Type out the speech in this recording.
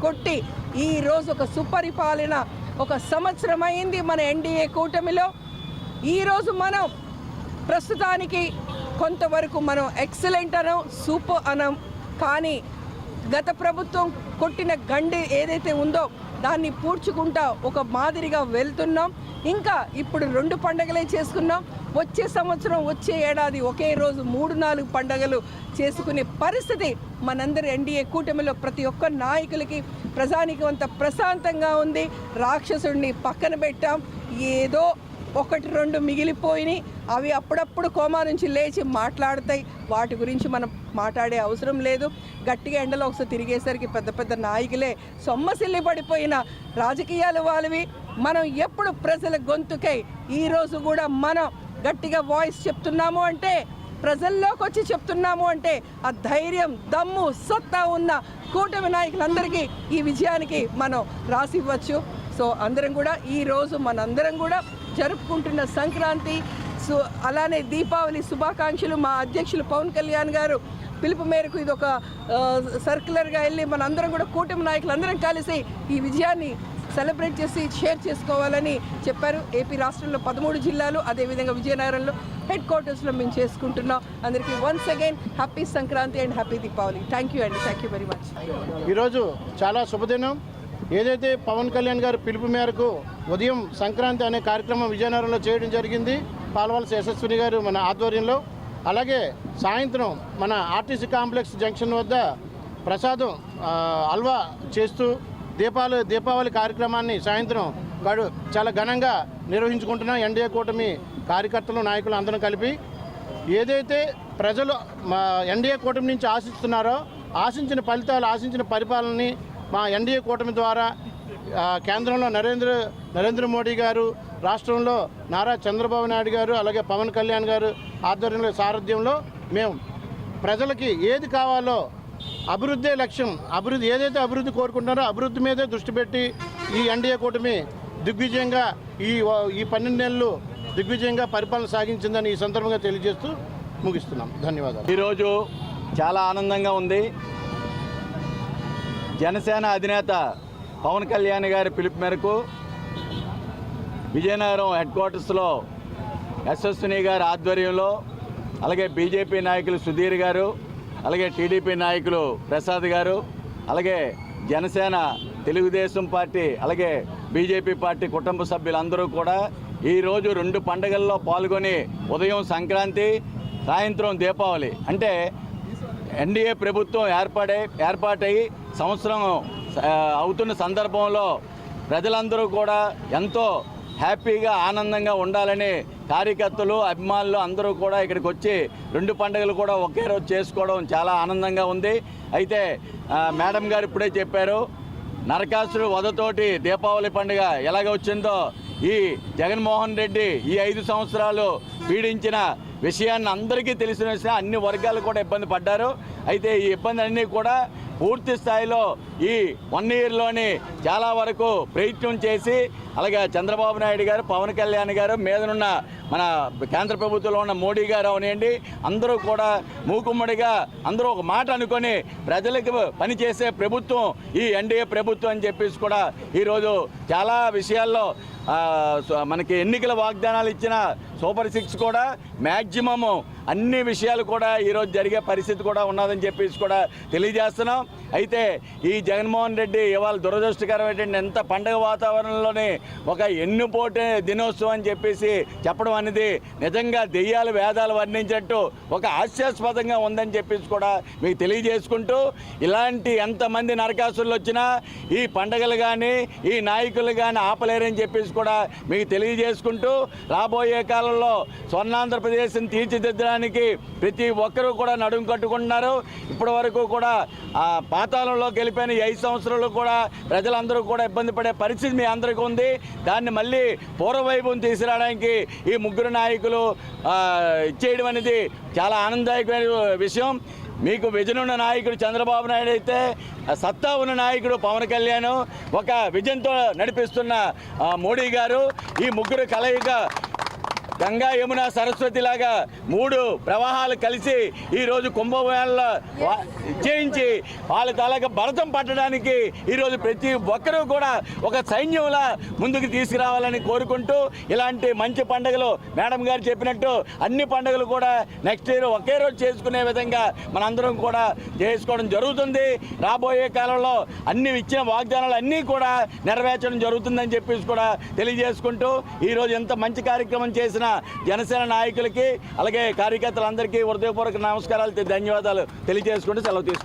కొట్టి ఈరోజు ఒక సుపరిపాలన ఒక సంవత్సరం అయింది మన ఎన్డీఏ కూటమిలో. ఈరోజు మనం ప్రస్తుతానికి కొంతవరకు మనం ఎక్సలెంట్ అనం, సూపర్ అనం, కానీ గత ప్రభుత్వం కొట్టిన గండి ఏదైతే ఉందో దాన్ని పూడ్చుకుంటా ఒక మాదిరిగా వెళ్తున్నాం. ఇంకా ఇప్పుడు 2 పండుగలే చేసుకున్నాం. వచ్చే సంవత్సరం వచ్చే ఏడాది ఒకే రోజు 3-4 పండుగలు చేసుకునే పరిస్థితి మనందరి ఎన్డీఏ కూటమిలో ప్రతి ఒక్క నాయకులకి ప్రజానికి అంత ప్రశాంతంగా ఉంది. రాక్షసుడిని పక్కన పెట్టాం. ఏదో 1-2 మిగిలిపోయినాయి. అవి అప్పుడప్పుడు కోమా నుంచి లేచి మాట్లాడతాయి. వాటి గురించి మనం మాట్లాడే అవసరం లేదు. గట్టిగా ఎండలో ఒకసారి తిరిగేసరికి పెద్ద పెద్ద నాయకులే సొమ్మసిల్లి పడిపోయిన రాజకీయాలు వాళ్ళవి. మనం ఎప్పుడు ప్రజల గొంతుకై ఈరోజు కూడా మనం గట్టిగా వాయిస్ చెప్తున్నాము అంటే, ప్రజల్లోకి వచ్చి చెప్తున్నాము అంటే ఆ ధైర్యం, దమ్ము, సత్తా ఉన్న కూటమి నాయకులందరికీ ఈ విజయానికి మనం రాసివ్వచ్చు. సో అందరం కూడా ఈరోజు మనందరం కూడా జరుపుకుంటున్న సంక్రాంతి, అలానే దీపావళి శుభాకాంక్షలు. మా అధ్యక్షులు పవన్ కళ్యాణ్ గారు పిలుపు మేరకు ఇది ఒక సర్క్యులర్గా వెళ్ళి మనందరం కూడా కూటమి నాయకులందరం కలిసి ఈ విజయాన్ని సెలబ్రేట్ చేసి షేర్ చేసుకోవాలని చెప్పారు. ఏపీ రాష్ట్రంలో 13 జిల్లాలు, అదేవిధంగా విజయనగరంలో హెడ్ క్వార్టర్స్లో మేము చేసుకుంటున్నాం. అందరికీ once again happy Sankranti and happy Deepavali. Thank you అండి, థ్యాంక్ యూ వెరీ మచ్. ఈరోజు చాలా శుభదినం. ఏదైతే పవన్ కళ్యాణ్ గారు పిలుపు మేరకు ఉదయం సంక్రాంతి అనే కార్యక్రమం విజయనగరంలో చేయడం జరిగింది, పాల్వలస యశస్విని గారు మన ఆధ్వర్యంలో. అలాగే సాయంత్రం మన ఆర్టీసీ కాంప్లెక్స్ జంక్షన్ వద్ద ప్రసాదం హల్వా చేస్తూ దీపావళి కార్యక్రమాన్ని సాయంత్రం చాలా ఘనంగా నిర్వహించుకుంటున్నాం. ఎన్డీఏ కూటమి కార్యకర్తలు, నాయకులు అందరం కలిపి ఏదైతే ప్రజలు ఎన్డీఏ కూటమి నుంచి ఆశిస్తున్నారో ఆశించిన ఫలితాలు, ఆశించిన పరిపాలనని మా ఎన్డీఏ కూటమి ద్వారా కేంద్రంలో నరేంద్ర మోడీ గారు, రాష్ట్రంలో నారా చంద్రబాబు నాయుడు గారు, అలాగే పవన్ కళ్యాణ్ గారు ఆధ్వర్యంలో, సారథ్యంలో మేము ప్రజలకి ఏది కావాలో అభివృద్ధే లక్ష్యం, ఏదైతే అభివృద్ధి కోరుకుంటున్నారో అభివృద్ధి మీదే దృష్టి పెట్టి ఈ ఎన్డీఏ కూటమి దిగ్విజయంగా ఈ 12 నెలలు దిగ్విజయంగా పరిపాలన సాగించిందని ఈ సందర్భంగా తెలియజేస్తూ ముగిస్తున్నాం. ధన్యవాదాలు. ఈరోజు చాలా ఆనందంగా ఉంది. జనసేన అధినేత పవన్ కళ్యాణ్ గారి పిలుపు మేరకు విజయనగరం హెడ్ క్వార్టర్స్లో యశస్విని గారి ఆధ్వర్యంలో, అలాగే బీజేపీ నాయకులు సుధీర్ గారు, అలాగే టీడీపీ నాయకులు ప్రసాద్ గారు, అలాగే జనసేన, తెలుగుదేశం పార్టీ, అలాగే బీజేపీ పార్టీ కుటుంబ సభ్యులందరూ కూడా ఈరోజు 2 పండుగల్లో పాల్గొని ఉదయం సంక్రాంతి, సాయంత్రం దీపావళి అంటే ఎన్డీఏ ప్రభుత్వం ఏర్పాటై సంవత్సరం అవుతున్న సందర్భంలో ప్రజలందరూ కూడా ఎంతో హ్యాపీగా, ఆనందంగా ఉండాలని కార్యకర్తలు, అభిమానులు అందరూ కూడా ఇక్కడికి వచ్చి 2 పండుగలు కూడా ఒకే రోజు చేసుకోవడం చాలా ఆనందంగా ఉంది. అయితే మేడం గారు ఇప్పుడే చెప్పారు, నరకాసురు వధతోటి దీపావళి పండుగ ఎలాగ వచ్చిందో ఈ జగన్మోహన్ రెడ్డి ఈ 5 సంవత్సరాలు పీడించిన విషయాన్ని అందరికీ తెలిసిన విషయం. అన్ని వర్గాలు కూడా ఇబ్బంది పడ్డారు. అయితే ఈ ఇబ్బందులన్నీ కూడా పూర్తి స్థాయిలో ఈ 1 ఇయర్లోని చాలా వరకు ప్రయత్నం చేసి, అలాగే చంద్రబాబు నాయుడు గారు, పవన్ కళ్యాణ్ గారు, మీదనున్న మన కేంద్ర ప్రభుత్వంలో ఉన్న మోడీ గారు అవనండి, అందరూ కూడా మూకుమ్మడిగా అందరూ ఒక మాట అనుకొని ప్రజలకు పనిచేసే ప్రభుత్వం ఈ ఎన్డీఏ ప్రభుత్వం అని చెప్పేసి కూడా ఈరోజు చాలా విషయాల్లో మనకి ఎన్నికల వాగ్దానాలు ఇచ్చిన సూపర్ 6 కూడా మ్యాక్సిమము అన్ని విషయాలు కూడా ఈరోజు జరిగే పరిస్థితి కూడా ఉన్నదని చెప్పేసి కూడా తెలియజేస్తున్నాం. అయితే ఈ జగన్మోహన్ రెడ్డి ఇవాళ దురదృష్టకరమైనటువంటి ఎంత పండుగ వాతావరణంలోనే ఒక ఎన్నుపోటే దినోత్సవం అని చెప్పేసి చెప్పడం అనేది నిజంగా దెయ్యాలు వేదాలు వర్ణించినట్టు ఒక హాస్యాస్పదంగా ఉందని చెప్పేసి కూడా మీకు తెలియజేసుకుంటూ, ఇలాంటి ఎంతమంది నరకాసురులు వచ్చినా ఈ పండుగలు కానీ ఈ నాయకులు కానీ ఆపలేరని చెప్పేసి కూడా మీకు తెలియజేసుకుంటూ, రాబోయే కాలంలో స్వర్ణాంధ్రప్రదేశ్ని తీర్చిదిద్దడానికి ప్రతి ఒక్కరూ కూడా నడుం కట్టుకుంటున్నారు. ఇప్పటి వరకు కూడా పాతాళంలో గెలిపోయిన 5 సంవత్సరాలు కూడా ప్రజలందరూ కూడా ఇబ్బంది పడే పరిస్థితి మీ అందరికీ ఉంది. దాన్ని మళ్ళీ పూర్వవైభవం తీసుకురావడానికి ఈ 3 నాయకులు ఇచ్చేయడం అనేది చాలా ఆనందదాయకమైన విషయం. మీకు విజన్ ఉన్న నాయకుడు చంద్రబాబు నాయుడు అయితే, సత్తా ఉన్న నాయకుడు పవన్ కళ్యాణ్, ఒక విజన్తో నడిపిస్తున్న మోడీ గారు, ఈ 3 కలయిక గంగా యమున సరస్వతి లాగా 3 ప్రవాహాలు కలిసి ఈరోజు కుంభమేళలో చేయించి వాళ్ళ తాలూకా భరతం పట్టడానికి ఈరోజు ప్రతి ఒక్కరూ కూడా ఒక సైన్యంలా ముందుకు తీసుకురావాలని కోరుకుంటూ ఇలాంటి మంచి పండుగలు మేడం గారు చెప్పినట్టు అన్ని పండుగలు కూడా నెక్స్ట్ ఇయర్ ఒకే రోజు చేసుకునే విధంగా మనందరం కూడా చేసుకోవడం జరుగుతుంది. రాబోయే కాలంలో అన్ని ఇచ్చిన వాగ్దానాలు అన్నీ కూడా నెరవేర్చడం జరుగుతుందని చెప్పేసి కూడా తెలియజేసుకుంటూ ఈరోజు ఎంత మంచి కార్యక్రమం చేసిన జనసేన నాయకులకి అలాగే కార్యకర్తలందరికీ హృదయపూర్వక నమస్కారాలు ధన్యవాదాలు తెలియజేసుకుంటూ సెలవు తీసుకుంటాం.